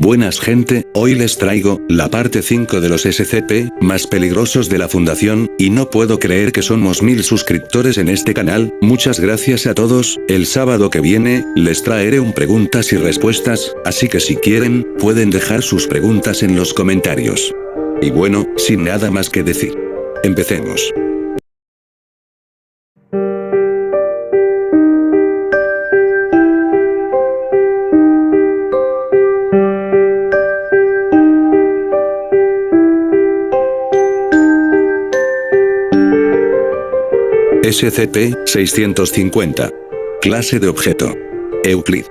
Buenas gente, hoy les traigo la parte 5 de los SCP más peligrosos de la fundación, y no puedo creer que somos 1000 suscriptores en este canal. Muchas gracias a todos. El sábado que viene, les traeré un preguntas y respuestas, así que si quieren, pueden dejar sus preguntas en los comentarios. Y bueno, sin nada más que decir, empecemos. SCP-650. Clase de objeto: Euclid.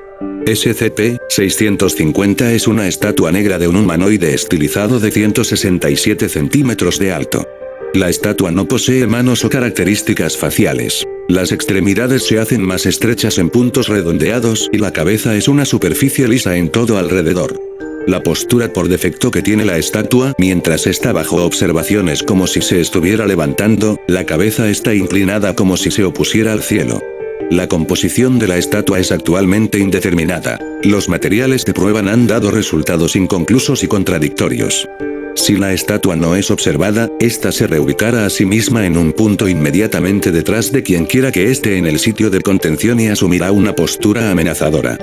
SCP-650 es una estatua negra de un humanoide estilizado de 167 centímetros de alto. La estatua no posee manos o características faciales. Las extremidades se hacen más estrechas en puntos redondeados y la cabeza es una superficie lisa en todo alrededor. La postura por defecto que tiene la estatua mientras está bajo observación es como si se estuviera levantando, la cabeza está inclinada como si se opusiera al cielo. La composición de la estatua es actualmente indeterminada. Los materiales de prueba han dado resultados inconclusos y contradictorios. Si la estatua no es observada, ésta se reubicará a sí misma en un punto inmediatamente detrás de quien quiera que esté en el sitio de contención y asumirá una postura amenazadora.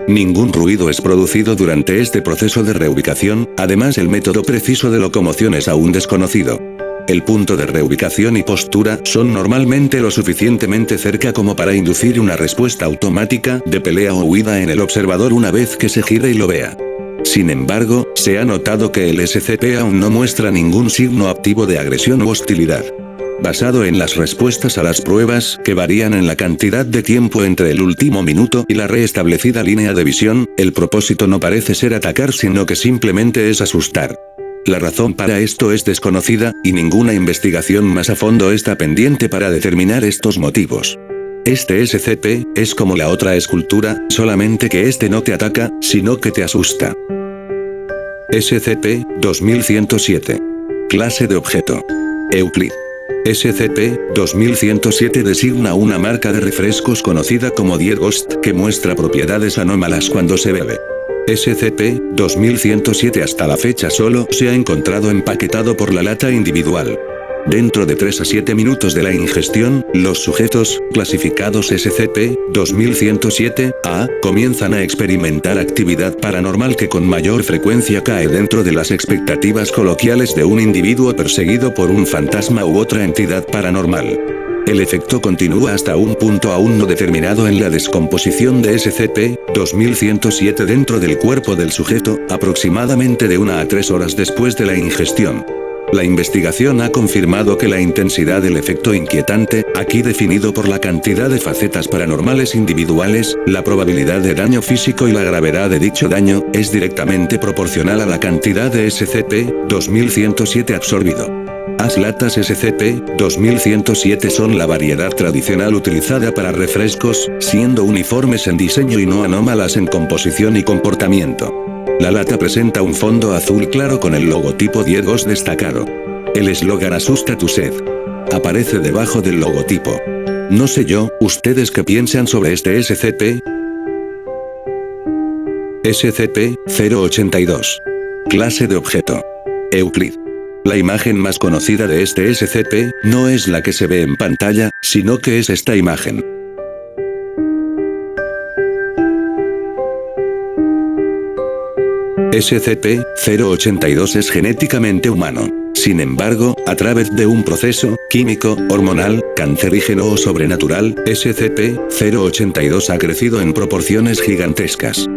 Ningún ruido es producido durante este proceso de reubicación, además el método preciso de locomoción es aún desconocido. El punto de reubicación y postura son normalmente lo suficientemente cerca como para inducir una respuesta automática de pelea o huida en el observador una vez que se gire y lo vea. Sin embargo, se ha notado que el SCP aún no muestra ningún signo activo de agresión u hostilidad. Basado en las respuestas a las pruebas, que varían en la cantidad de tiempo entre el último minuto y la reestablecida línea de visión, el propósito no parece ser atacar sino que simplemente es asustar. La razón para esto es desconocida, y ninguna investigación más a fondo está pendiente para determinar estos motivos. Este SCP es como la otra escultura, solamente que este no te ataca, sino que te asusta. SCP-2107. Clase de objeto: Euclid. SCP-2107 designa una marca de refrescos conocida como Diet Ghost que muestra propiedades anómalas cuando se bebe. SCP-2107 hasta la fecha solo se ha encontrado empaquetado por la lata individual. Dentro de 3 a 7 minutos de la ingestión, los sujetos, clasificados SCP-2107-A, comienzan a experimentar actividad paranormal que con mayor frecuencia cae dentro de las expectativas coloquiales de un individuo perseguido por un fantasma u otra entidad paranormal. El efecto continúa hasta un punto aún no determinado en la descomposición de SCP-2107 dentro del cuerpo del sujeto, aproximadamente de 1 a 3 horas después de la ingestión. La investigación ha confirmado que la intensidad del efecto inquietante, aquí definido por la cantidad de facetas paranormales individuales, la probabilidad de daño físico y la gravedad de dicho daño, es directamente proporcional a la cantidad de SCP-2107 absorbido. Las latas SCP-2107 son la variedad tradicional utilizada para refrescos, siendo uniformes en diseño y no anómalas en composición y comportamiento. La lata presenta un fondo azul claro con el logotipo Diet Ghost destacado. El eslogan "Asusta tu sed" aparece debajo del logotipo. No sé yo, ¿ustedes qué piensan sobre este SCP? SCP-082. Clase de objeto: Euclid. La imagen más conocida de este SCP no es la que se ve en pantalla, sino que es esta imagen. SCP-082 es genéticamente humano. Sin embargo, a través de un proceso químico, hormonal, cancerígeno o sobrenatural, SCP-082 ha crecido en proporciones gigantescas.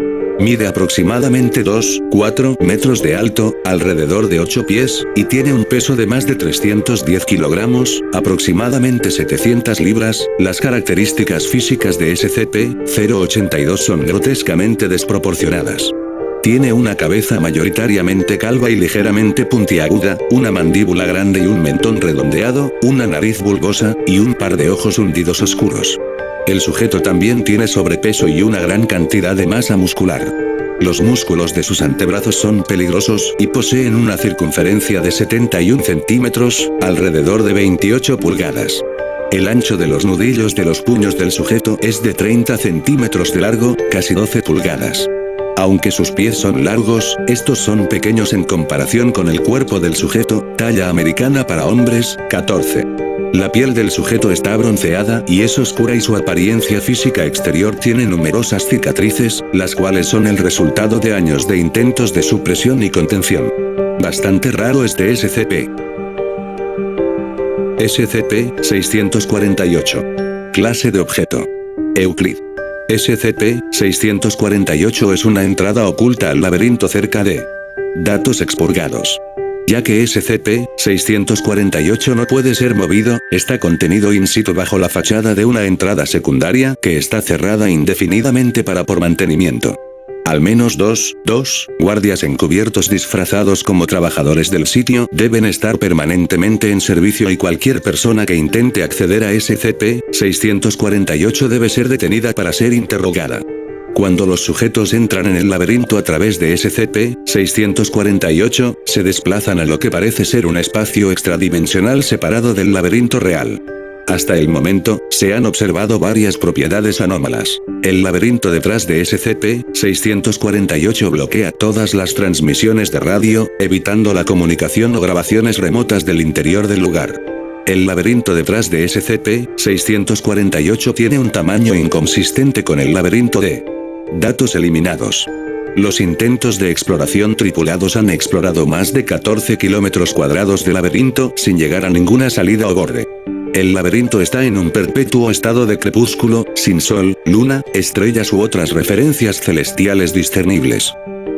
Mide aproximadamente 2,4 metros de alto, alrededor de 8 pies, y tiene un peso de más de 310 kilogramos, aproximadamente 700 libras. Las características físicas de SCP-082 son grotescamente desproporcionadas. Tiene una cabeza mayoritariamente calva y ligeramente puntiaguda, una mandíbula grande y un mentón redondeado, una nariz bulbosa, y un par de ojos hundidos oscuros. El sujeto también tiene sobrepeso y una gran cantidad de masa muscular. Los músculos de sus antebrazos son peligrosos y poseen una circunferencia de 71 centímetros, alrededor de 28 pulgadas. El ancho de los nudillos de los puños del sujeto es de 30 centímetros de largo, casi 12 pulgadas. Aunque sus pies son largos, estos son pequeños en comparación con el cuerpo del sujeto, talla americana para hombres, 14. La piel del sujeto está bronceada y es oscura y su apariencia física exterior tiene numerosas cicatrices, las cuales son el resultado de años de intentos de supresión y contención. Bastante raro este SCP. SCP-648. Clase de objeto. Euclid. SCP-648 es una entrada oculta al laberinto cerca de datos expurgados. Ya que SCP-648 no puede ser movido, está contenido in situ bajo la fachada de una entrada secundaria que está cerrada indefinidamente por mantenimiento. Al menos dos guardias encubiertos disfrazados como trabajadores del sitio deben estar permanentemente en servicio y cualquier persona que intente acceder a SCP-648 debe ser detenida para ser interrogada. Cuando los sujetos entran en el laberinto a través de SCP-648, se desplazan a lo que parece ser un espacio extradimensional separado del laberinto real. Hasta el momento, se han observado varias propiedades anómalas. El laberinto detrás de SCP-648 bloquea todas las transmisiones de radio, evitando la comunicación o grabaciones remotas del interior del lugar. El laberinto detrás de SCP-648 tiene un tamaño inconsistente con el laberinto de datos eliminados. Los intentos de exploración tripulados han explorado más de 14 kilómetros cuadrados de laberinto sin llegar a ninguna salida o borde. El laberinto está en un perpetuo estado de crepúsculo, sin sol, luna, estrellas u otras referencias celestiales discernibles.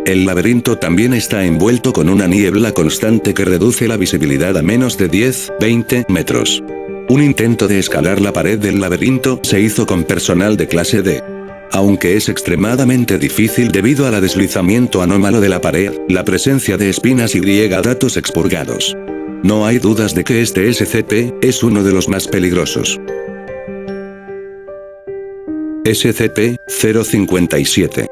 El laberinto también está envuelto con una niebla constante que reduce la visibilidad a menos de 10-20 metros. Un intento de escalar la pared del laberinto se hizo con personal de clase D. Aunque es extremadamente difícil debido al deslizamiento anómalo de la pared, la presencia de espinas y datos expurgados. No hay dudas de que este SCP es uno de los más peligrosos. SCP-057.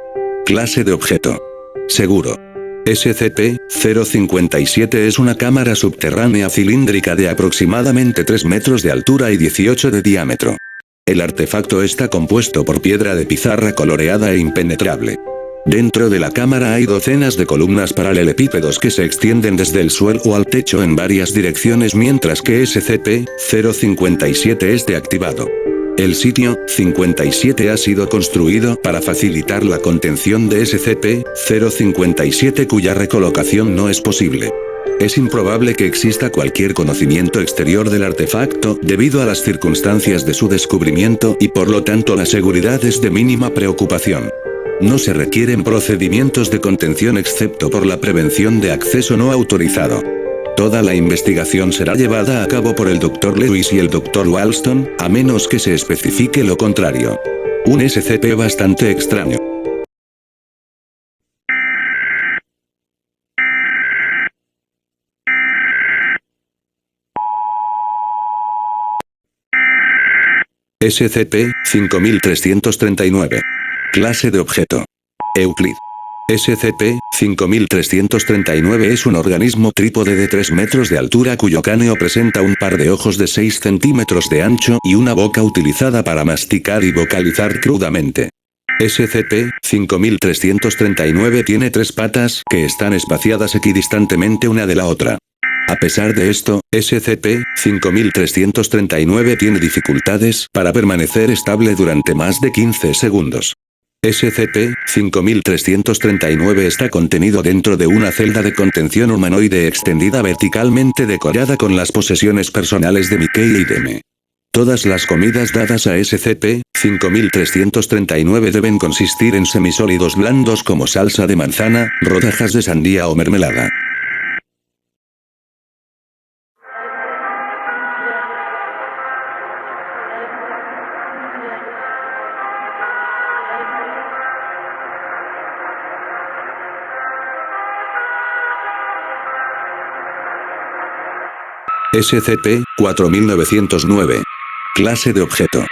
Clase de objeto. Seguro. SCP-057 es una cámara subterránea cilíndrica de aproximadamente 3 metros de altura y 18 de diámetro. El artefacto está compuesto por piedra de pizarra coloreada e impenetrable. Dentro de la cámara hay docenas de columnas paralelepípedos que se extienden desde el suelo al techo en varias direcciones mientras que SCP-057 es deactivado. El sitio 57 ha sido construido para facilitar la contención de SCP-057 cuya recolocación no es posible. Es improbable que exista cualquier conocimiento exterior del artefacto debido a las circunstancias de su descubrimiento y por lo tanto la seguridad es de mínima preocupación. No se requieren procedimientos de contención excepto por la prevención de acceso no autorizado. Toda la investigación será llevada a cabo por el Dr. Lewis y el Dr. Walston, a menos que se especifique lo contrario. Un SCP bastante extraño. SCP-5339. Clase de objeto. Euclid. SCP-5339 es un organismo trípode de 3 metros de altura cuyo cráneo presenta un par de ojos de 6 centímetros de ancho y una boca utilizada para masticar y vocalizar crudamente. SCP-5339 tiene 3 patas que están espaciadas equidistantemente una de la otra. A pesar de esto, SCP-5339 tiene dificultades para permanecer estable durante más de 15 segundos. SCP-5339 está contenido dentro de una celda de contención humanoide extendida verticalmente decorada con las posesiones personales de Mickey y Deme. Todas las comidas dadas a SCP-5339 deben consistir en semisólidos blandos como salsa de manzana, rodajas de sandía o mermelada. SCP-4909. Clase de objeto.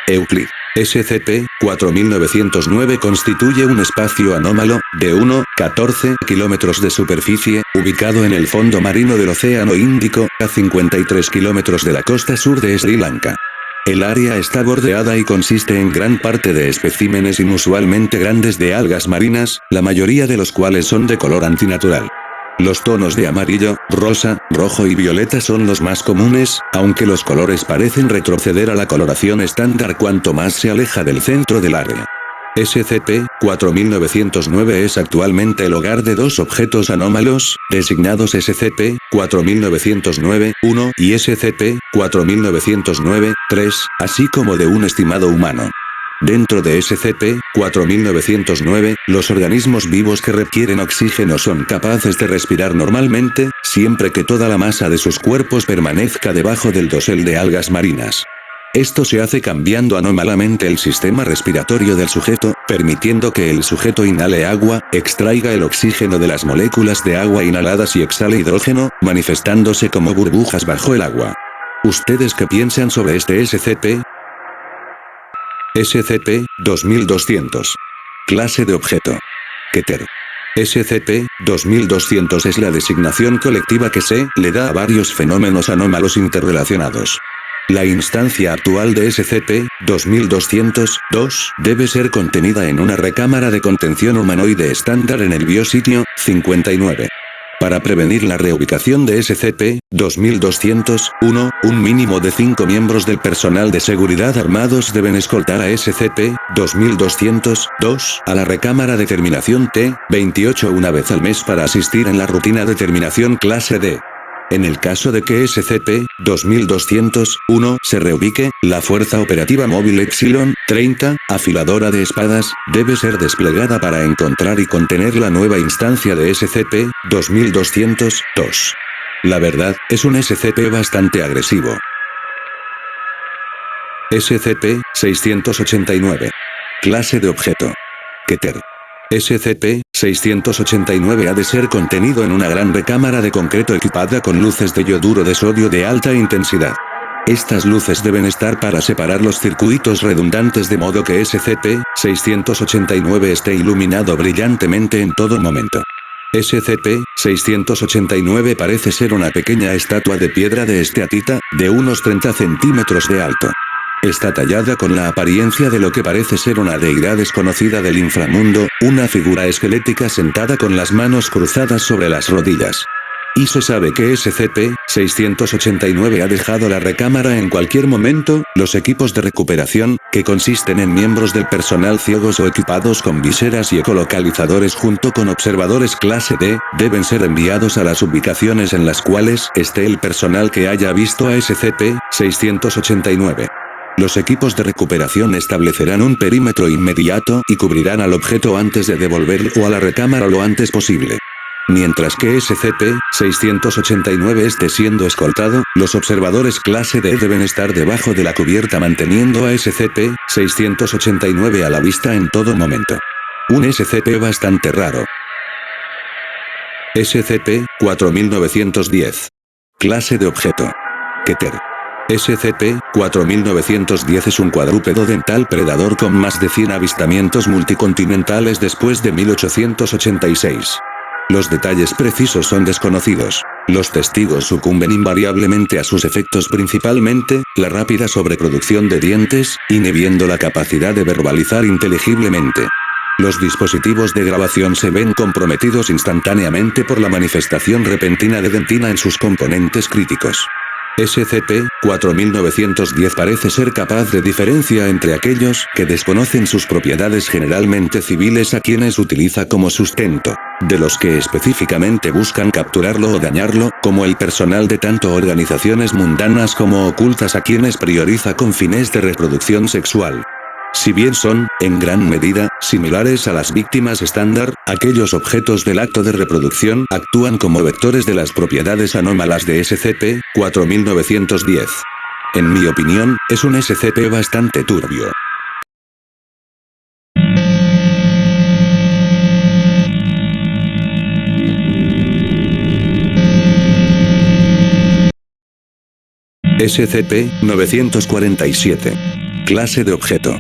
Euclid. SCP-4909 constituye un espacio anómalo, de 1,14 kilómetros de superficie, ubicado en el fondo marino del Océano Índico, a 53 kilómetros de la costa sur de Sri Lanka. El área está bordeada y consiste en gran parte de especímenes inusualmente grandes de algas marinas, la mayoría de los cuales son de color antinatural. Los tonos de amarillo, rosa, rojo y violeta son los más comunes, aunque los colores parecen retroceder a la coloración estándar cuanto más se aleja del centro del área. SCP-4909 es actualmente el hogar de dos objetos anómalos, designados SCP-4909-1 y SCP-4909-3, así como de un estimado humano. Dentro de SCP-4909, los organismos vivos que requieren oxígeno son capaces de respirar normalmente, siempre que toda la masa de sus cuerpos permanezca debajo del dosel de algas marinas. Esto se hace cambiando anómalamente el sistema respiratorio del sujeto, permitiendo que el sujeto inhale agua, extraiga el oxígeno de las moléculas de agua inhaladas y exhale hidrógeno, manifestándose como burbujas bajo el agua. ¿Ustedes qué piensan sobre este SCP? SCP-2200. Clase de objeto. Keter. SCP-2200 es la designación colectiva que se le da a varios fenómenos anómalos interrelacionados. La instancia actual de SCP-2200-2 debe ser contenida en una recámara de contención humanoide estándar en el biositio 59. Para prevenir la reubicación de SCP-2200-1, un mínimo de 5 miembros del personal de seguridad armados deben escoltar a SCP-2200-2 a la recámara de terminación T-28 una vez al mes para asistir en la rutina de terminación clase D. En el caso de que SCP-2200-1 se reubique, la Fuerza Operativa Móvil Epsilon 30, afiladora de espadas, debe ser desplegada para encontrar y contener la nueva instancia de SCP-2200-2. La verdad, es un SCP bastante agresivo. SCP-689. Clase de objeto. Keter. SCP-689 ha de ser contenido en una gran recámara de concreto equipada con luces de yoduro de sodio de alta intensidad. Estas luces deben estar para separar los circuitos redundantes de modo que SCP-689 esté iluminado brillantemente en todo momento. SCP-689 parece ser una pequeña estatua de piedra de esteatita, de unos 30 centímetros de alto. Está tallada con la apariencia de lo que parece ser una deidad desconocida del inframundo, una figura esquelética sentada con las manos cruzadas sobre las rodillas. Y se sabe que SCP-689 ha dejado la recámara en cualquier momento. Los equipos de recuperación, que consisten en miembros del personal ciegos o equipados con viseras y ecolocalizadores junto con observadores clase D, deben ser enviados a las ubicaciones en las cuales esté el personal que haya visto a SCP-689. Los equipos de recuperación establecerán un perímetro inmediato y cubrirán al objeto antes de devolverlo a la recámara lo antes posible. Mientras que SCP-689 esté siendo escoltado, los observadores clase D deben estar debajo de la cubierta manteniendo a SCP-689 a la vista en todo momento. Un SCP bastante raro. SCP-4910. Clase de objeto. Keter. SCP-4910 es un cuadrúpedo dental predador con más de 100 avistamientos multicontinentales después de 1886. Los detalles precisos son desconocidos. Los testigos sucumben invariablemente a sus efectos, principalmente la rápida sobreproducción de dientes, inhibiendo la capacidad de verbalizar inteligiblemente. Los dispositivos de grabación se ven comprometidos instantáneamente por la manifestación repentina de dentina en sus componentes críticos. SCP-4910 parece ser capaz de diferencia entre aquellos que desconocen sus propiedades generalmente civiles a quienes utiliza como sustento, de los que específicamente buscan capturarlo o dañarlo, como el personal de tanto organizaciones mundanas como ocultas a quienes prioriza con fines de reproducción sexual. Si bien son, en gran medida, similares a las víctimas estándar, aquellos objetos del acto de reproducción actúan como vectores de las propiedades anómalas de SCP-4910. En mi opinión, es un SCP bastante turbio. SCP-947. Clase de objeto.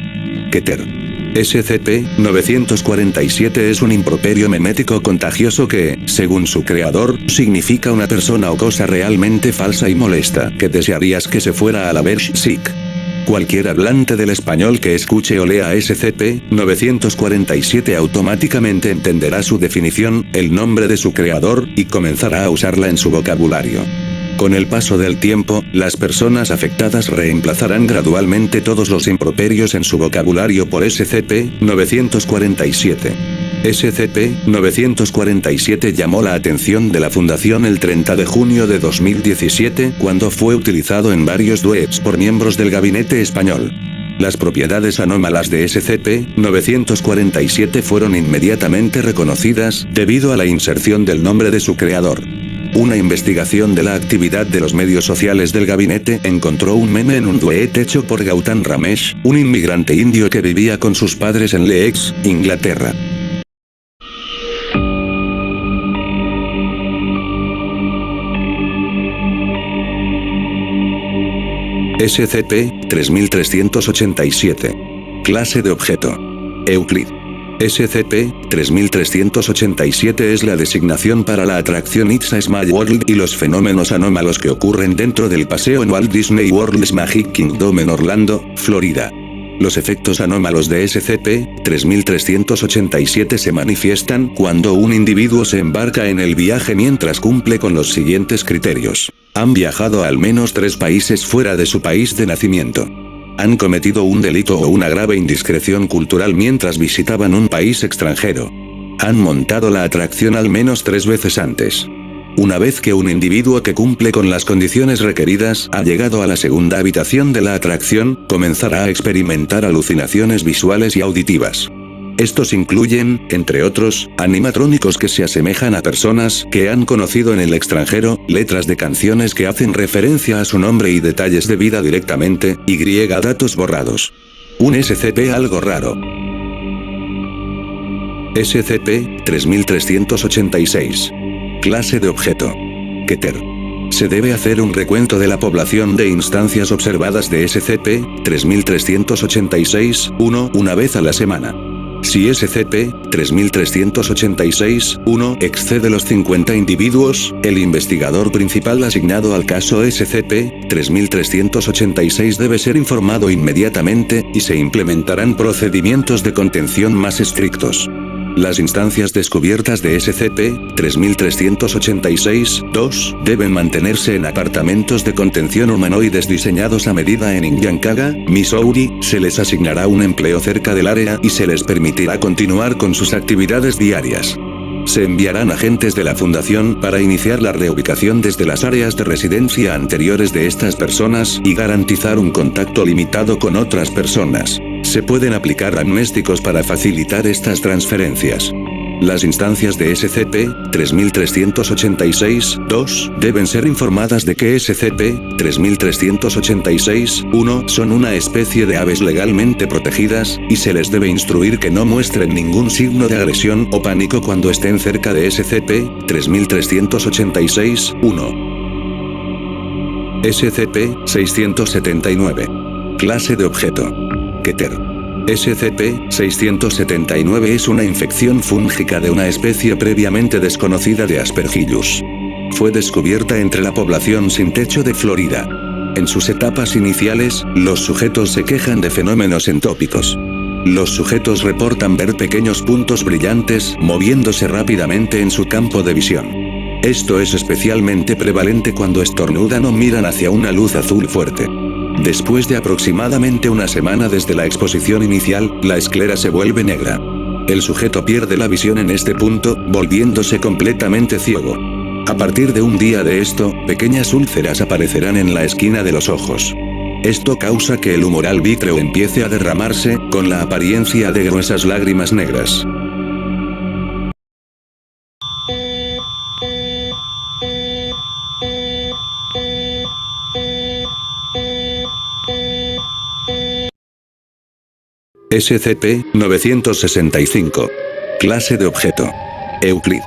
Keter. SCP-947 es un improperio memético contagioso que, según su creador, significa una persona o cosa realmente falsa y molesta que desearías que se fuera a la Bershik. Cualquier hablante del español que escuche o lea SCP-947 automáticamente entenderá su definición, el nombre de su creador, y comenzará a usarla en su vocabulario. Con el paso del tiempo, las personas afectadas reemplazarán gradualmente todos los improperios en su vocabulario por SCP-947. SCP-947 llamó la atención de la Fundación el 30 de junio de 2017 cuando fue utilizado en varios duets por miembros del gabinete español. Las propiedades anómalas de SCP-947 fueron inmediatamente reconocidas debido a la inserción del nombre de su creador. Una investigación de la actividad de los medios sociales del gabinete encontró un meme en un duet hecho por Gautam Ramesh, un inmigrante indio que vivía con sus padres en Leeds, Inglaterra. SCP-3387. Clase de objeto: Euclid. SCP-3387 es la designación para la atracción It's a Small World y los fenómenos anómalos que ocurren dentro del paseo en Walt Disney World's Magic Kingdom en Orlando, Florida. Los efectos anómalos de SCP-3387 se manifiestan cuando un individuo se embarca en el viaje mientras cumple con los siguientes criterios. Han viajado a al menos 3 países fuera de su país de nacimiento. Han cometido un delito o una grave indiscreción cultural mientras visitaban un país extranjero. Han montado la atracción al menos 3 veces antes. Una vez que un individuo que cumple con las condiciones requeridas ha llegado a la segunda habitación de la atracción, comenzará a experimentar alucinaciones visuales y auditivas. Estos incluyen, entre otros, animatrónicos que se asemejan a personas que han conocido en el extranjero, letras de canciones que hacen referencia a su nombre y detalles de vida directamente, y datos borrados. Un SCP algo raro. SCP-3386. Clase de objeto: Keter. Se debe hacer un recuento de la población de instancias observadas de SCP-3386-1 una vez a la semana. Si SCP-3386-1 excede los 50 individuos, el investigador principal asignado al caso SCP-3386 debe ser informado inmediatamente, y se implementarán procedimientos de contención más estrictos. Las instancias descubiertas de SCP-3386-2 deben mantenerse en apartamentos de contención humanoides diseñados a medida en Inyankaga, Missouri. Se les asignará un empleo cerca del área y se les permitirá continuar con sus actividades diarias. Se enviarán agentes de la Fundación para iniciar la reubicación desde las áreas de residencia anteriores de estas personas y garantizar un contacto limitado con otras personas. Se pueden aplicar amnésticos para facilitar estas transferencias. Las instancias de SCP-3386-2 deben ser informadas de que SCP-3386-1 son una especie de aves legalmente protegidas, y se les debe instruir que no muestren ningún signo de agresión o pánico cuando estén cerca de SCP-3386-1. SCP-679. Clase de objeto: Keter. SCP-679 es una infección fúngica de una especie previamente desconocida de Aspergillus. Fue descubierta entre la población sin techo de Florida. En sus etapas iniciales, los sujetos se quejan de fenómenos entópicos. Los sujetos reportan ver pequeños puntos brillantes moviéndose rápidamente en su campo de visión. Esto es especialmente prevalente cuando estornudan o miran hacia una luz azul fuerte. Después de aproximadamente una semana desde la exposición inicial, la esclera se vuelve negra. El sujeto pierde la visión en este punto, volviéndose completamente ciego. A partir de un día de esto, pequeñas úlceras aparecerán en la esquina de los ojos. Esto causa que el humoral vítreo empiece a derramarse, con la apariencia de gruesas lágrimas negras. SCP-965. Clase de objeto: Euclid.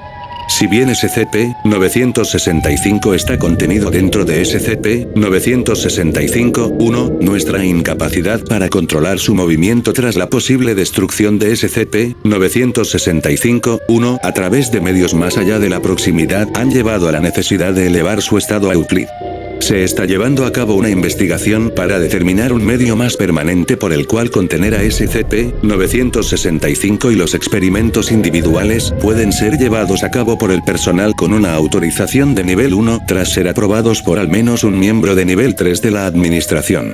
Si bien SCP-965 está contenido dentro de SCP-965-1, nuestra incapacidad para controlar su movimiento tras la posible destrucción de SCP-965-1 a través de medios más allá de la proximidad han llevado a la necesidad de elevar su estado a Euclid. Se está llevando a cabo una investigación para determinar un medio más permanente por el cual contener a SCP-965 y los experimentos individuales pueden ser llevados a cabo por el personal con una autorización de nivel 1 tras ser aprobados por al menos un miembro de nivel 3 de la administración.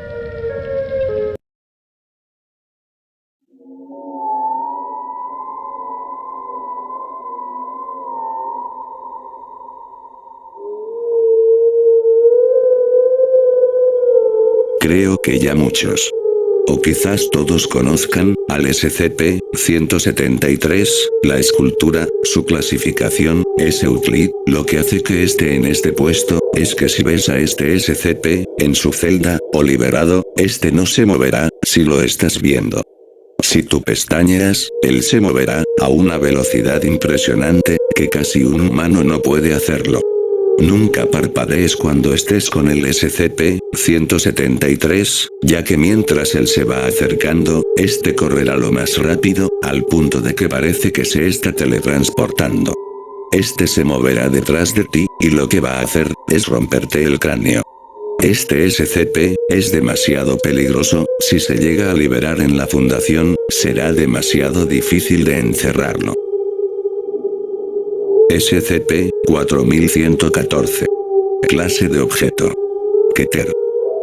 Creo que ya muchos, o quizás todos conozcan, al SCP-173, la escultura, su clasificación, es Euclid. Lo que hace que esté en este puesto, es que si ves a este SCP, en su celda, o liberado, este no se moverá, si lo estás viendo. Si tú pestañeas, él se moverá, a una velocidad impresionante, que casi un humano no puede hacerlo. Nunca parpadees cuando estés con el SCP-173, ya que mientras él se va acercando, este correrá lo más rápido, al punto de que parece que se está teletransportando. Este se moverá detrás de ti, y lo que va a hacer, es romperte el cráneo. Este SCP, es demasiado peligroso, si se llega a liberar en la fundación, será demasiado difícil de encerrarlo. SCP-4114. Clase de objeto. Keter.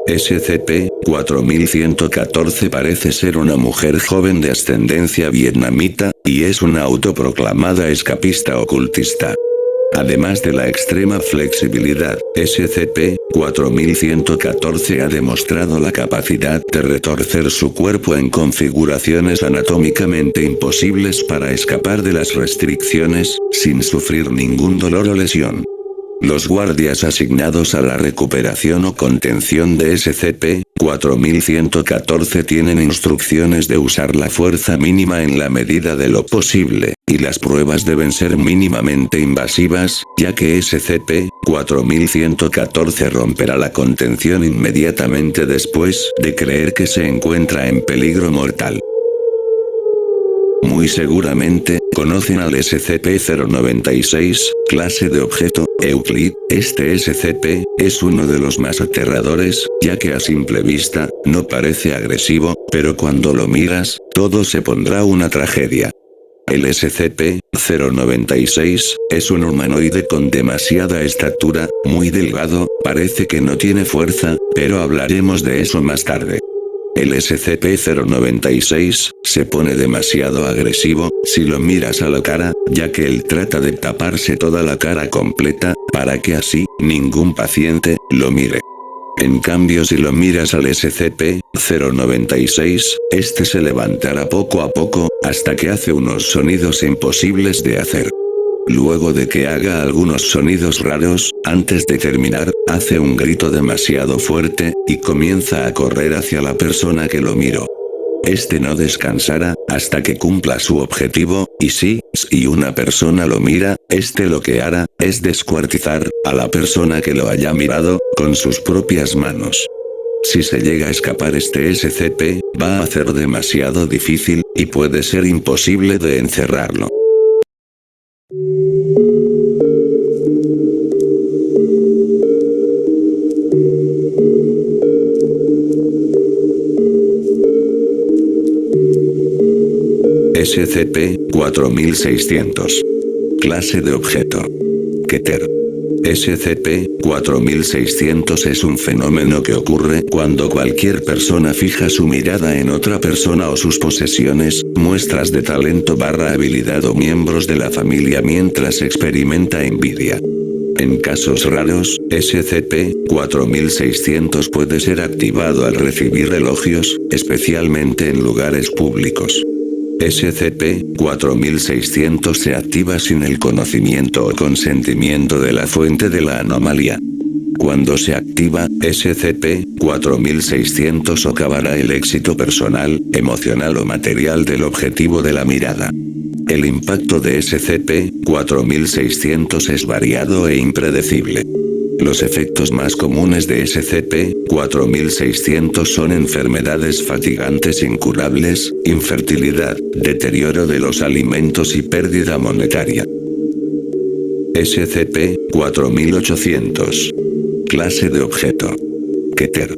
SCP-4114 parece ser una mujer joven de ascendencia vietnamita, y es una autoproclamada escapista ocultista. Además de la extrema flexibilidad, SCP-4114 ha demostrado la capacidad de retorcer su cuerpo en configuraciones anatómicamente imposibles para escapar de las restricciones, sin sufrir ningún dolor o lesión. Los guardias asignados a la recuperación o contención de SCP-4114 tienen instrucciones de usar la fuerza mínima en la medida de lo posible, y las pruebas deben ser mínimamente invasivas, ya que SCP-4114 romperá la contención inmediatamente después de creer que se encuentra en peligro mortal. Muy seguramente, conocen al SCP-096, clase de objeto, Euclid. Este SCP, es uno de los más aterradores, ya que a simple vista, no parece agresivo, pero cuando lo miras, todo se pondrá una tragedia. El SCP-096, es un humanoide con demasiada estatura, muy delgado, parece que no tiene fuerza, pero hablaremos de eso más tarde. El SCP-096, se pone demasiado agresivo, si lo miras a la cara, ya que él trata de taparse toda la cara completa, para que así, ningún paciente, lo mire. En cambio si lo miras al SCP-096, este se levantará poco a poco, hasta que hace unos sonidos imposibles de hacer. Luego de que haga algunos sonidos raros, antes de terminar, hace un grito demasiado fuerte, y comienza a correr hacia la persona que lo miró. Este no descansará, hasta que cumpla su objetivo, y si una persona lo mira, este lo que hará, es descuartizar, a la persona que lo haya mirado, con sus propias manos. Si se llega a escapar este SCP, va a ser demasiado difícil, y puede ser imposible de encerrarlo. SCP-4600. Clase de objeto. Keter. SCP-4600 es un fenómeno que ocurre cuando cualquier persona fija su mirada en otra persona o sus posesiones, muestras de talento / habilidad o miembros de la familia mientras experimenta envidia. En casos raros, SCP-4600 puede ser activado al recibir elogios, especialmente en lugares públicos. SCP-4600 se activa sin el conocimiento o consentimiento de la fuente de la anomalía. Cuando se activa, SCP-4600 socavará el éxito personal, emocional o material del objetivo de la mirada. El impacto de SCP-4600 es variado e impredecible. Los efectos más comunes de SCP-4600 son enfermedades fatigantes incurables, infertilidad, deterioro de los alimentos y pérdida monetaria. SCP-4800. Clase de objeto. Keter.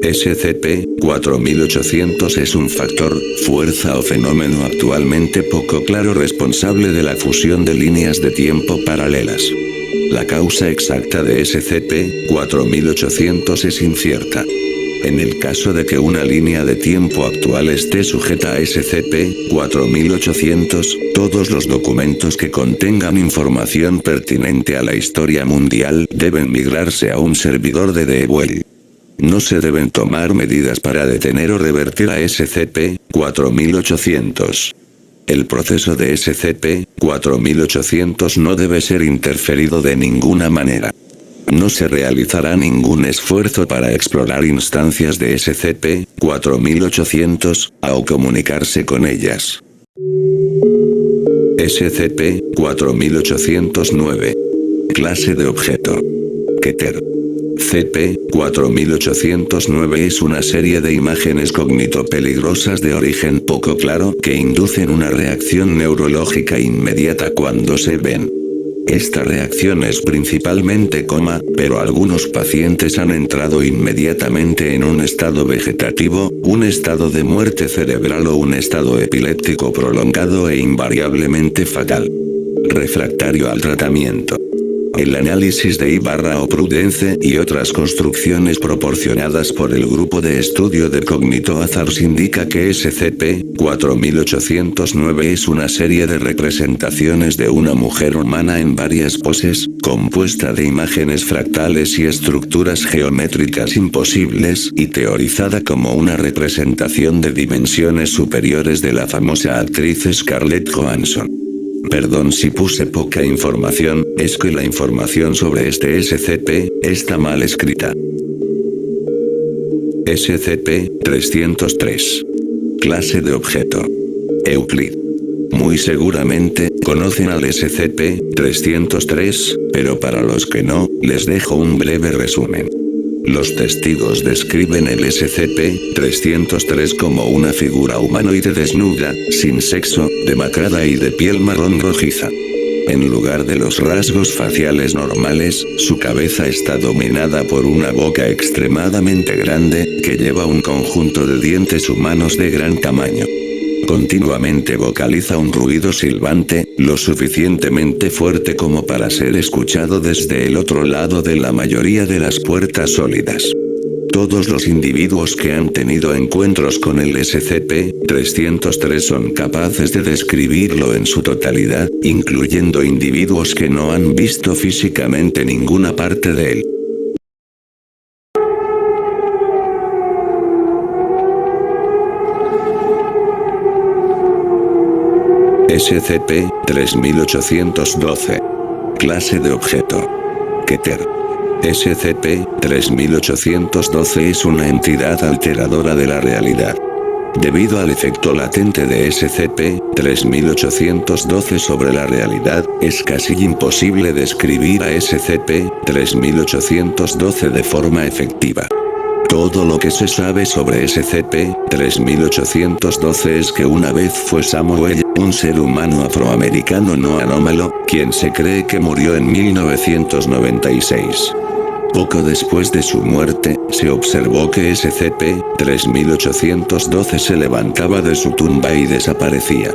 SCP-4800 es un factor, fuerza o fenómeno actualmente poco claro responsable de la fusión de líneas de tiempo paralelas. La causa exacta de SCP-4800 es incierta. En el caso de que una línea de tiempo actual esté sujeta a SCP-4800, todos los documentos que contengan información pertinente a la historia mundial deben migrarse a un servidor de Dewell. No se deben tomar medidas para detener o revertir a SCP-4800. El proceso de SCP-4800 no debe ser interferido de ninguna manera. No se realizará ningún esfuerzo para explorar instancias de SCP-4800, o comunicarse con ellas. SCP-4809. Clase de objeto. Keter. CP-4809 es una serie de imágenes cognitopeligrosas de origen poco claro que inducen una reacción neurológica inmediata cuando se ven. Esta reacción es principalmente coma, pero algunos pacientes han entrado inmediatamente en un estado vegetativo, un estado de muerte cerebral o un estado epiléptico prolongado e invariablemente fatal. Refractario al tratamiento. El análisis de I/O Prudence y otras construcciones proporcionadas por el grupo de estudio de CognitoHazards indica que SCP-4809 es una serie de representaciones de una mujer humana en varias poses, compuesta de imágenes fractales y estructuras geométricas imposibles y teorizada como una representación de dimensiones superiores de la famosa actriz Scarlett Johansson. Perdón si puse poca información, es que la información sobre este SCP está mal escrita. SCP-303. Clase de objeto. Euclid. Muy seguramente, conocen al SCP-303, pero para los que no, les dejo un breve resumen. Los testigos describen el SCP-303 como una figura humanoide desnuda, sin sexo, demacrada y de piel marrón rojiza. En lugar de los rasgos faciales normales, su cabeza está dominada por una boca extremadamente grande, que lleva un conjunto de dientes humanos de gran tamaño. Continuamente vocaliza un ruido silbante, lo suficientemente fuerte como para ser escuchado desde el otro lado de la mayoría de las puertas sólidas. Todos los individuos que han tenido encuentros con el SCP-303 son capaces de describirlo en su totalidad, incluyendo individuos que no han visto físicamente ninguna parte de él. SCP-3812. Clase de objeto. Keter. SCP-3812 es una entidad alteradora de la realidad. Debido al efecto latente de SCP-3812 sobre la realidad, es casi imposible describir a SCP-3812 de forma efectiva. Todo lo que se sabe sobre SCP-3812 es que una vez fue Samuel, un ser humano afroamericano no anómalo, quien se cree que murió en 1996. Poco después de su muerte, se observó que SCP-3812 se levantaba de su tumba y desaparecía.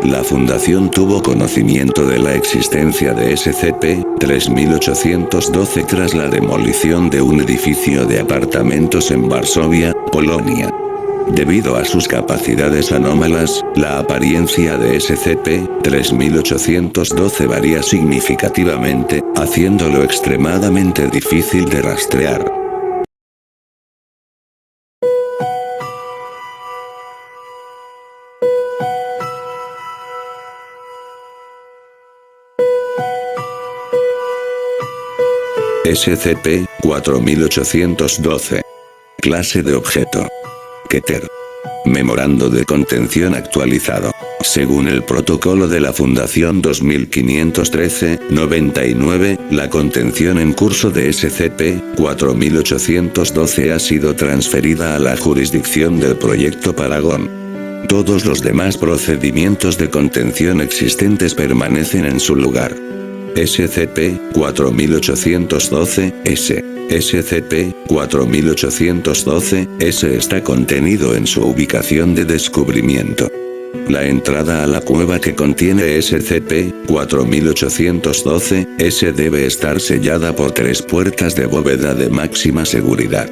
La Fundación tuvo conocimiento de la existencia de SCP-3812 tras la demolición de un edificio de apartamentos en Varsovia, Polonia. Debido a sus capacidades anómalas, la apariencia de SCP-3812 varía significativamente, haciéndolo extremadamente difícil de rastrear. SCP-4812. Clase de objeto. Keter. Memorando de contención actualizado. Según el protocolo de la Fundación 2513-99, la contención en curso de SCP-4812 ha sido transferida a la jurisdicción del Proyecto Paragón. Todos los demás procedimientos de contención existentes permanecen en su lugar. SCP-4812-S. SCP-4812-S está contenido en su ubicación de descubrimiento. La entrada a la cueva que contiene SCP-4812-S debe estar sellada por 3 puertas de bóveda de máxima seguridad.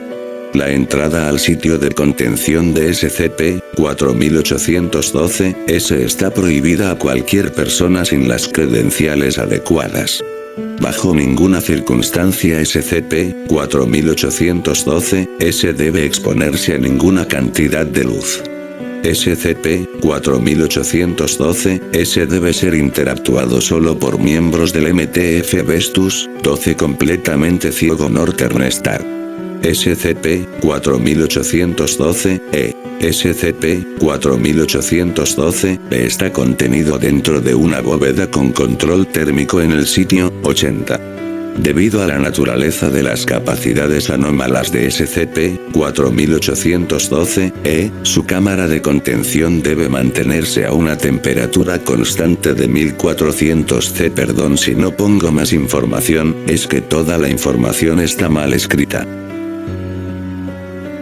La entrada al sitio de contención de SCP-4812-S está prohibida a cualquier persona sin las credenciales adecuadas. Bajo ninguna circunstancia SCP-4812-S debe exponerse a ninguna cantidad de luz. SCP-4812-S debe ser interactuado solo por miembros del MTF Vestus 12 completamente ciego Northern Star. SCP-4812-E. SCP-4812-B está contenido dentro de una bóveda con control térmico en el sitio 80. Debido a la naturaleza de las capacidades anómalas de SCP-4812-E, su cámara de contención debe mantenerse a una temperatura constante de 1400 C. Perdón si no pongo más información, es que toda la información está mal escrita.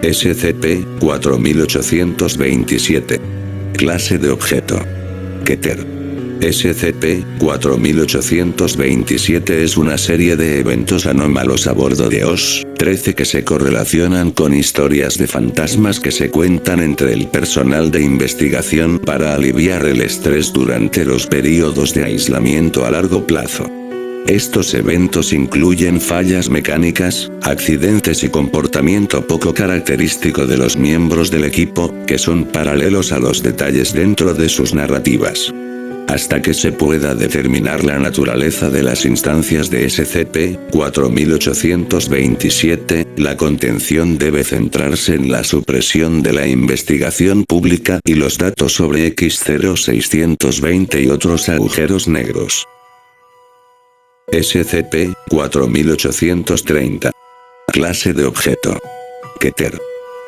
SCP-4827. Clase de objeto. Keter. SCP-4827 es una serie de eventos anómalos a bordo de OS-13 que se correlacionan con historias de fantasmas que se cuentan entre el personal de investigación para aliviar el estrés durante los períodos de aislamiento a largo plazo. Estos eventos incluyen fallas mecánicas, accidentes y comportamiento poco característico de los miembros del equipo, que son paralelos a los detalles dentro de sus narrativas. Hasta que se pueda determinar la naturaleza de las instancias de SCP-4827, la contención debe centrarse en la supresión de la investigación pública y los datos sobre X0620 y otros agujeros negros. SCP-4830. Clase de objeto. Keter.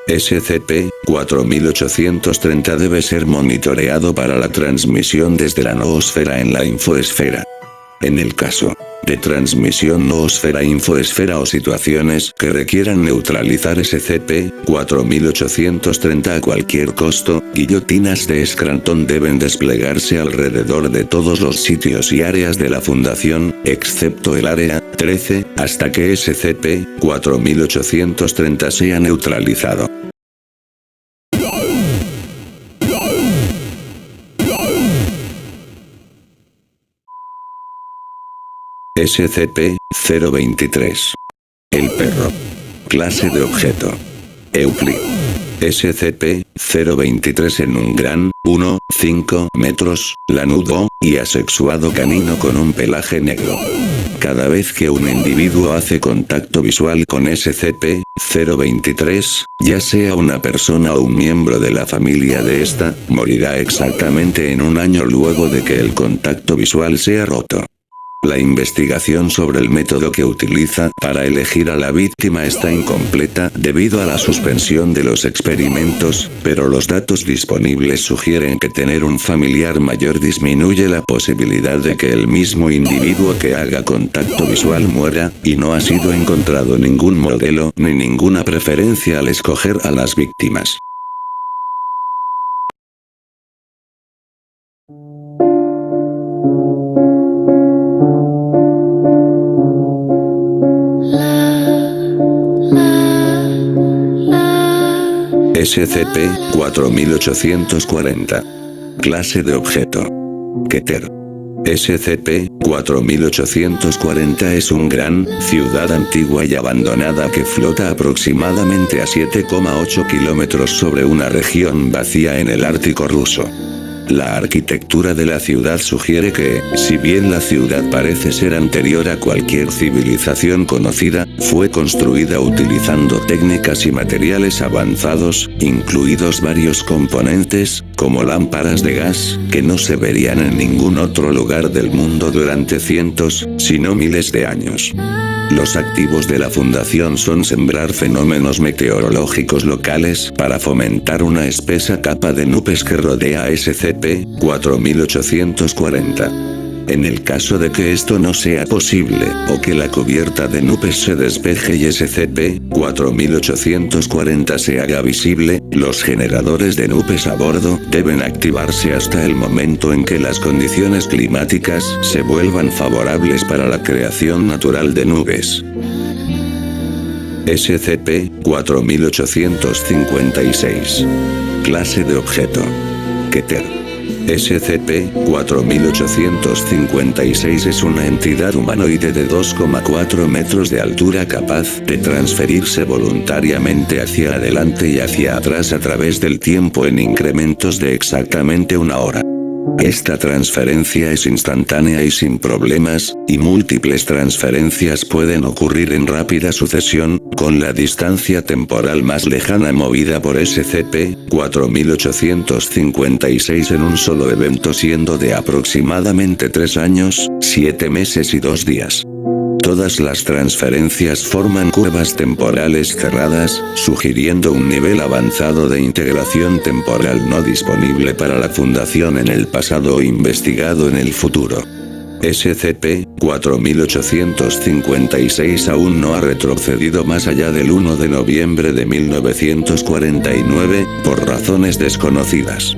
SCP-4830 debe ser monitoreado para la transmisión desde la noosfera en la infoesfera. En el caso de transmisión noosfera-infoesfera o situaciones que requieran neutralizar SCP-4830 a cualquier costo, guillotinas de Scranton deben desplegarse alrededor de todos los sitios y áreas de la Fundación, excepto el Área 13, hasta que SCP-4830 sea neutralizado. SCP-023. El perro. Clase de objeto. Euclid. SCP-023 en un gran, 1,5 metros, lanudo y asexuado canino con un pelaje negro. Cada vez que un individuo hace contacto visual con SCP-023, ya sea una persona o un miembro de la familia de esta, morirá exactamente en un año luego de que el contacto visual sea roto. La investigación sobre el método que utiliza para elegir a la víctima está incompleta debido a la suspensión de los experimentos, pero los datos disponibles sugieren que tener un familiar mayor disminuye la posibilidad de que el mismo individuo que haga contacto visual muera, y no ha sido encontrado ningún modelo ni ninguna preferencia al escoger a las víctimas. SCP-4840. Clase de objeto. Keter. SCP-4840 es un gran, ciudad antigua y abandonada que flota aproximadamente a 7,8 kilómetros sobre una región vacía en el Ártico ruso. La arquitectura de la ciudad sugiere que, si bien la ciudad parece ser anterior a cualquier civilización conocida, fue construida utilizando técnicas y materiales avanzados, incluidos varios componentes, como lámparas de gas, que no se verían en ningún otro lugar del mundo durante cientos, si no miles de años. Los activos de la Fundación son sembrar fenómenos meteorológicos locales para fomentar una espesa capa de nubes que rodea a SCP-4840. En el caso de que esto no sea posible, o que la cubierta de nubes se despeje y SCP-4840 se haga visible, los generadores de nubes a bordo deben activarse hasta el momento en que las condiciones climáticas se vuelvan favorables para la creación natural de nubes. SCP-4856. Clase de objeto. Keter. SCP-4856 es una entidad humanoide de 2,4 metros de altura capaz de transferirse voluntariamente hacia adelante y hacia atrás a través del tiempo en incrementos de exactamente 1 hora. Esta transferencia es instantánea y sin problemas, y múltiples transferencias pueden ocurrir en rápida sucesión, con la distancia temporal más lejana movida por SCP-4856 en un solo evento siendo de aproximadamente 3 años, 7 meses y 2 días. Todas las transferencias forman curvas temporales cerradas, sugiriendo un nivel avanzado de integración temporal no disponible para la Fundación en el pasado o investigado en el futuro. SCP-4856 aún no ha retrocedido más allá del 1 de noviembre de 1949, por razones desconocidas.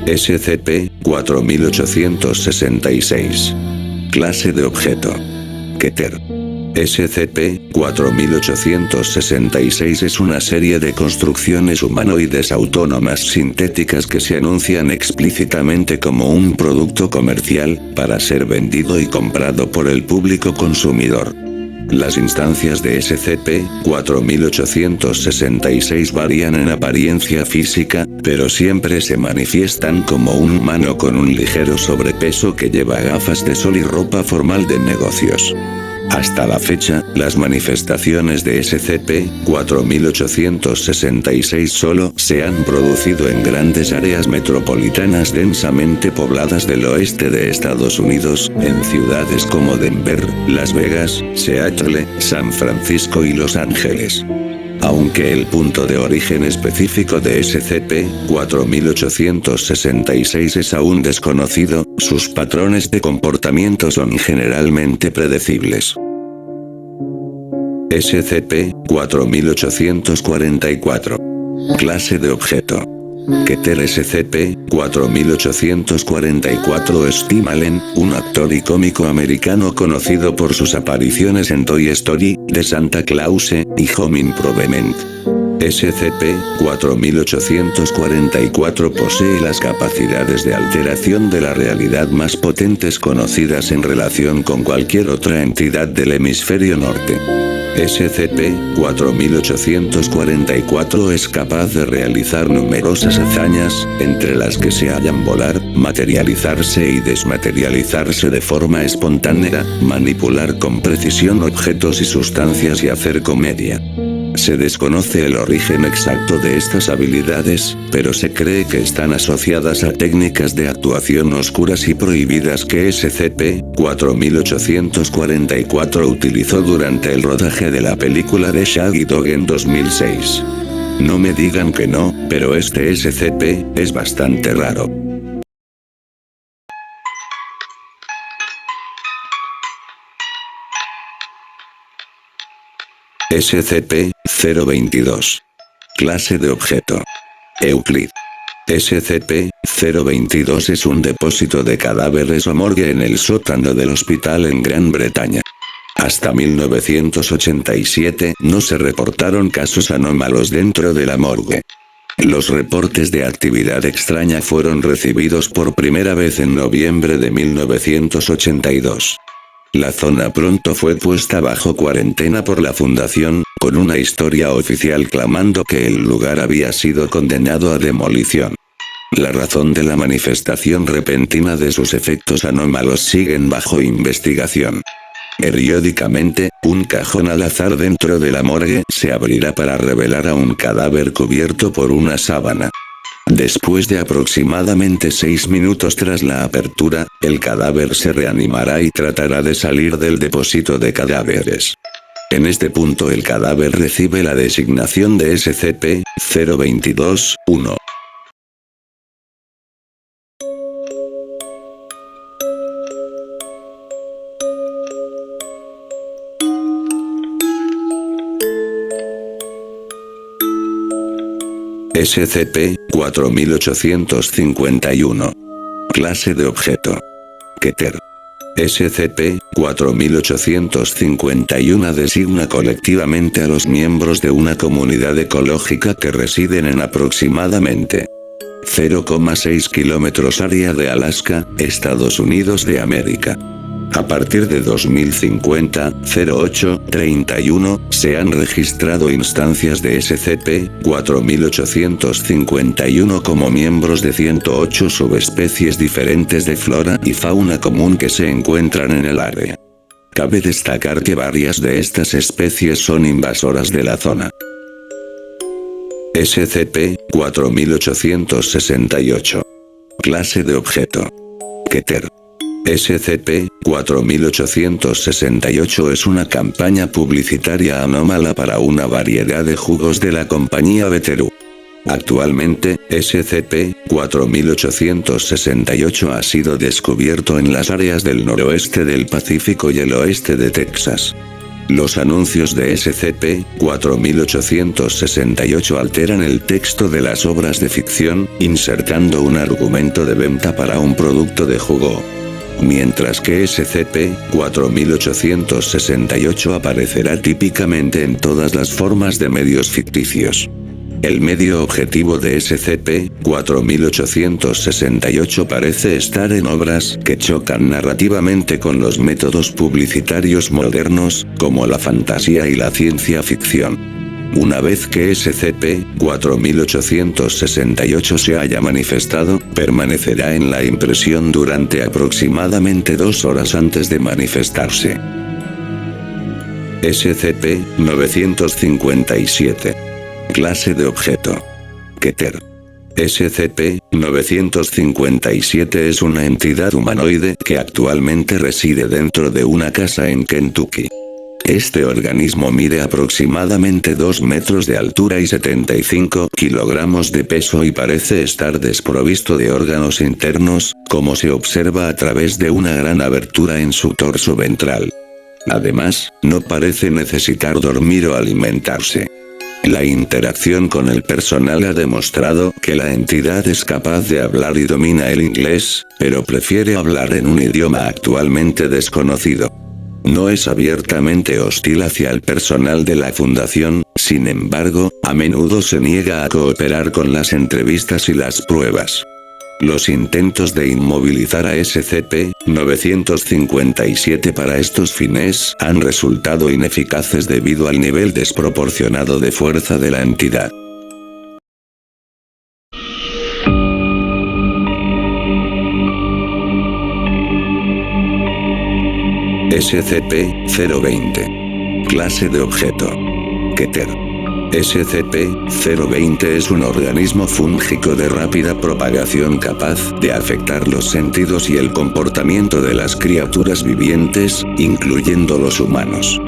SCP-4866. Clase de objeto. Keter. SCP-4866 es una serie de construcciones humanoides autónomas sintéticas que se anuncian explícitamente como un producto comercial, para ser vendido y comprado por el público consumidor. Las instancias de SCP-4866 varían en apariencia física, pero siempre se manifiestan como un humano con un ligero sobrepeso que lleva gafas de sol y ropa formal de negocios. Hasta la fecha, las manifestaciones de SCP-4866 solo se han producido en grandes áreas metropolitanas densamente pobladas del oeste de Estados Unidos, en ciudades como Denver, Las Vegas, Seattle, San Francisco y Los Ángeles. Aunque el punto de origen específico de SCP-4866 es aún desconocido, sus patrones de comportamiento son generalmente predecibles. SCP-4844. Clase de objeto. Keter. SCP-4844 Steve Allen, un actor y cómico americano conocido por sus apariciones en Toy Story, The Santa Claus y Home Improvement. SCP-4844 posee las capacidades de alteración de la realidad más potentes conocidas en relación con cualquier otra entidad del hemisferio norte. SCP-4844 es capaz de realizar numerosas hazañas, entre las que se hallan volar, materializarse y desmaterializarse de forma espontánea, manipular con precisión objetos y sustancias y hacer comedia. Se desconoce el origen exacto de estas habilidades, pero se cree que están asociadas a técnicas de actuación oscuras y prohibidas que SCP-4844 utilizó durante el rodaje de la película de Shaggy Dog en 2006. No me digan que no, pero este SCP es bastante raro. SCP-022. Clase de objeto. Euclid. SCP-022 es un depósito de cadáveres o morgue en el sótano del hospital en Gran Bretaña. Hasta 1987 no se reportaron casos anómalos dentro de la morgue. Los reportes de actividad extraña fueron recibidos por primera vez en noviembre de 1982. La zona pronto fue puesta bajo cuarentena por la Fundación, con una historia oficial clamando que el lugar había sido condenado a demolición. La razón de la manifestación repentina de sus efectos anómalos siguen bajo investigación. Periódicamente, un cajón al azar dentro de la morgue se abrirá para revelar a un cadáver cubierto por una sábana. Después de aproximadamente 6 minutos tras la apertura, el cadáver se reanimará y tratará de salir del depósito de cadáveres. En este punto el cadáver recibe la designación de SCP-022-1. SCP-4851. Clase de objeto. Keter. SCP-4851 designa colectivamente a los miembros de una comunidad ecológica que residen en aproximadamente 0,6 kilómetros área de Alaska, Estados Unidos de América. A partir de 2050, 0831, se han registrado instancias de SCP-4851 como miembros de 108 subespecies diferentes de flora y fauna común que se encuentran en el área. Cabe destacar que varias de estas especies son invasoras de la zona. SCP-4868. Clase de objeto. Keter. SCP-4868 es una campaña publicitaria anómala para una variedad de jugos de la compañía Veteru. Actualmente, SCP-4868 ha sido descubierto en las áreas del noroeste del Pacífico y el oeste de Texas. Los anuncios de SCP-4868 alteran el texto de las obras de ficción, insertando un argumento de venta para un producto de jugo. Mientras que SCP-4868 aparecerá típicamente en todas las formas de medios ficticios. El medio objetivo de SCP-4868 parece estar en obras que chocan narrativamente con los métodos publicitarios modernos, como la fantasía y la ciencia ficción. Una vez que SCP-4868 se haya manifestado, permanecerá en la impresión durante aproximadamente 2 horas antes de manifestarse. SCP-957. Clase de objeto. Keter. SCP-957 es una entidad humanoide que actualmente reside dentro de una casa en Kentucky. Este organismo mide aproximadamente 2 metros de altura y 75 kilogramos de peso y parece estar desprovisto de órganos internos, como se observa a través de una gran abertura en su torso ventral. Además, no parece necesitar dormir o alimentarse. La interacción con el personal ha demostrado que la entidad es capaz de hablar y domina el inglés, pero prefiere hablar en un idioma actualmente desconocido. No es abiertamente hostil hacia el personal de la Fundación, sin embargo, a menudo se niega a cooperar con las entrevistas y las pruebas. Los intentos de inmovilizar a SCP-957 para estos fines han resultado ineficaces debido al nivel desproporcionado de fuerza de la entidad. SCP-020. Clase de objeto. Keter. SCP-020 es un organismo fúngico de rápida propagación capaz de afectar los sentidos y el comportamiento de las criaturas vivientes, incluyendo los humanos.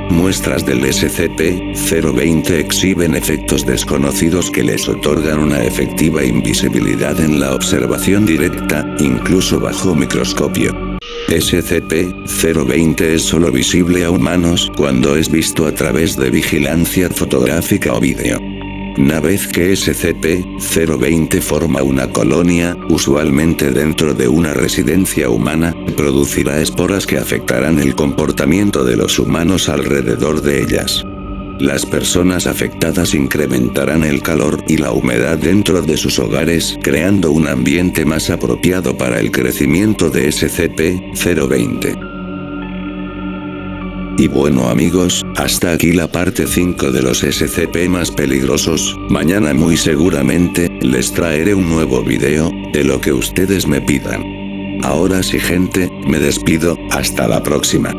Muestras del SCP-020 exhiben efectos desconocidos que les otorgan una efectiva invisibilidad en la observación directa, incluso bajo microscopio. SCP-020 es solo visible a humanos cuando es visto a través de vigilancia fotográfica o vídeo. Una vez que SCP-020 forma una colonia, usualmente dentro de una residencia humana, producirá esporas que afectarán el comportamiento de los humanos alrededor de ellas. Las personas afectadas incrementarán el calor y la humedad dentro de sus hogares, creando un ambiente más apropiado para el crecimiento de SCP-020. Y bueno amigos, hasta aquí la parte 5 de los SCP más peligrosos. Mañana muy seguramente, les traeré un nuevo video, de lo que ustedes me pidan. Ahora sí gente, me despido, hasta la próxima.